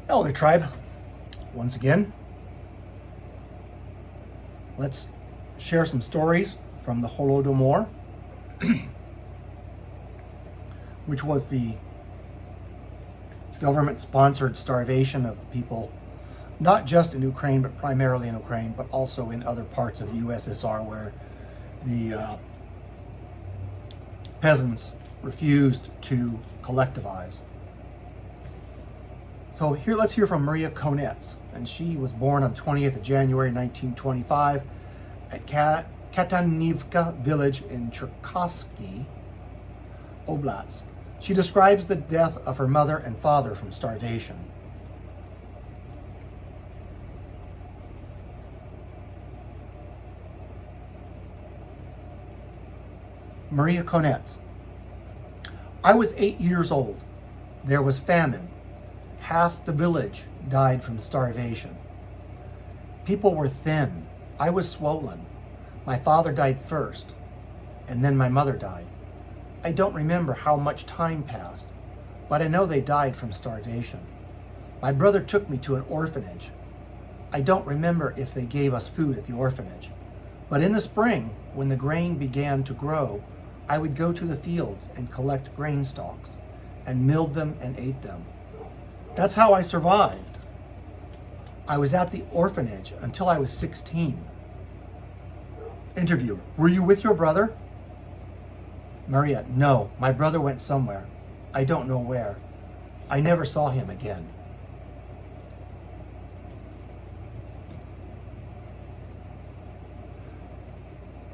Hello, tribe. Once again, let's share some stories from the Holodomor, which was the government-sponsored starvation of the people, not just in Ukraine, but primarily in Ukraine, but also in other parts of the USSR where the peasants refused to collectivize. So here, let's hear from Maria Konets, and she was born on 20th of January 1925 at Katanivka village in Cherkasky Oblast. She describes the death of her mother and father from starvation. Maria Konets. I was 8 years old. There was famine. Half the village died from starvation. People were thin. I was swollen. My father died first, and then my mother died. I don't remember how much time passed, but I know they died from starvation. My brother took me to an orphanage. I don't remember if they gave us food at the orphanage, but in the spring, when the grain began to grow, I would go to the fields and collect grain stalks and milled them and ate them. That's how I survived. I was at the orphanage until I was 16. Interviewer, were you with your brother? Maria, no, my brother went somewhere. I don't know where. I never saw him again.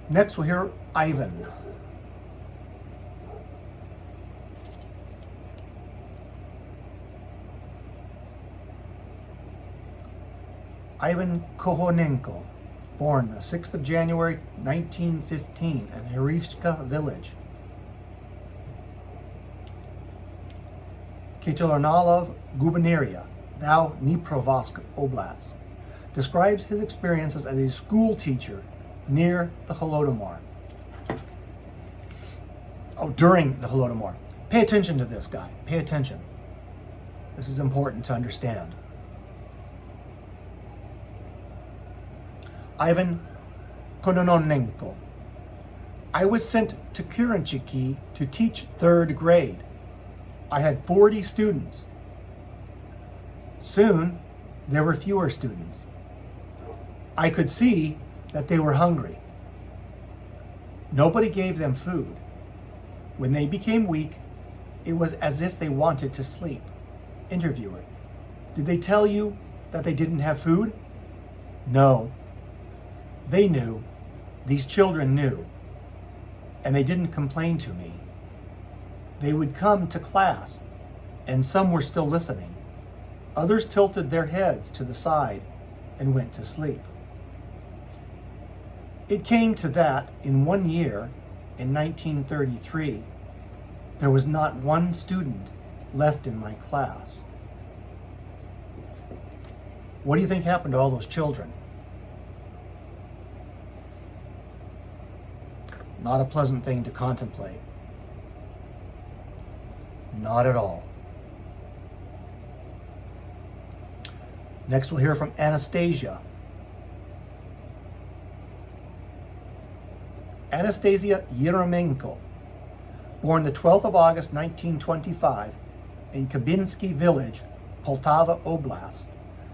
Next we'll hear Ivan. Ivan Kohonenko, born the 6th of January 1915 in Hrivska village, Katelornalov gubernia, now Dnipropetrovsk Oblast, describes his experiences as a school teacher near the Holodomor. During the Holodomor. Pay attention to this guy. Pay attention. This is important to understand. Ivan Kononenko. I was sent to Kuranchiki to teach 3rd grade. I had 40 students. Soon, there were fewer students. I could see that they were hungry. Nobody gave them food. When they became weak, it was as if they wanted to sleep. Interviewer, did they tell you that they didn't have food? No. They knew, these children knew, and they didn't complain to me. They would come to class, and some were still listening. Others tilted their heads to the side and went to sleep. It came to that in 1 year, in 1933, there was not one student left in my class. What do you think happened to all those children? Not a pleasant thing to contemplate. Not at all. Next we'll hear from Anastasia. Anastasia Yeremenko, born the 12th of August 1925 in Kabinsky village, Poltava Oblast,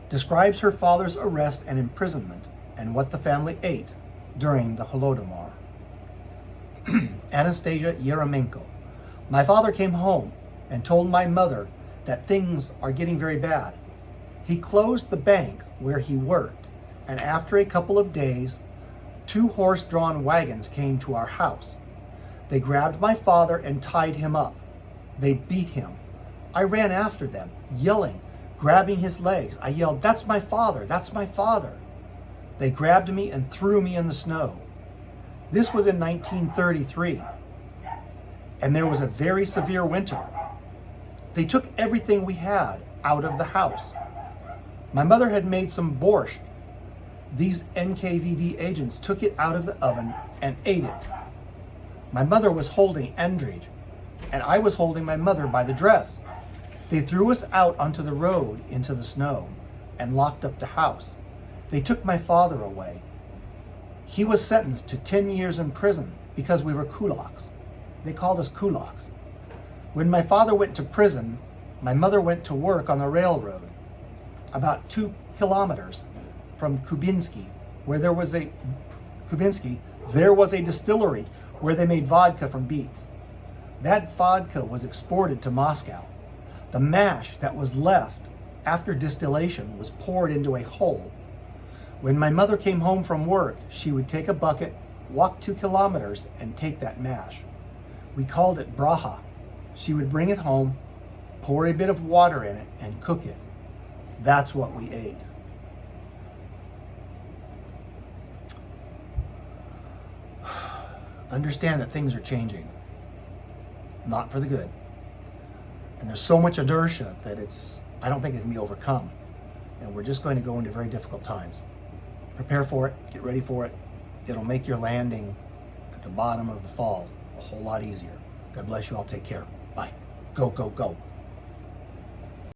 describes her father's arrest and imprisonment and what the family ate during the Holodomor. Anastasia Yeremenko. My father came home and told my mother that things are getting very bad. He closed the bank where he worked, and after a couple of days, 2 horse-drawn wagons came to our house. They grabbed my father and tied him up. They beat him. I ran after them, yelling, grabbing his legs. I yelled, "That's my father, that's my father." They grabbed me and threw me in the snow. This was in 1933, and there was a very severe winter. They took everything we had out of the house. My mother had made some borscht. These NKVD agents took it out of the oven and ate it. My mother was holding Andrej, and I was holding my mother by the dress. They threw us out onto the road into the snow and locked up the house. They took my father away. He was sentenced to 10 years in prison because we were kulaks. They called us kulaks. When my father went to prison, my mother went to work on the railroad about 2 kilometers from Kubinsky, where there was a distillery where they made vodka from beets. That vodka was exported to Moscow. The mash that was left after distillation was poured into a hole. When my mother came home from work, she would take a bucket, walk 2 kilometers, and take that mash. We called it braha. She would bring it home, pour a bit of water in it, and cook it. That's what we ate. Understand that things are changing, not for the good. And there's so much inertia that I don't think it can be overcome. And we're just going to go into very difficult times. Prepare for it, get ready for it. It'll make your landing at the bottom of the fall a whole lot easier. God bless you all, take care. Bye. Go, go, go.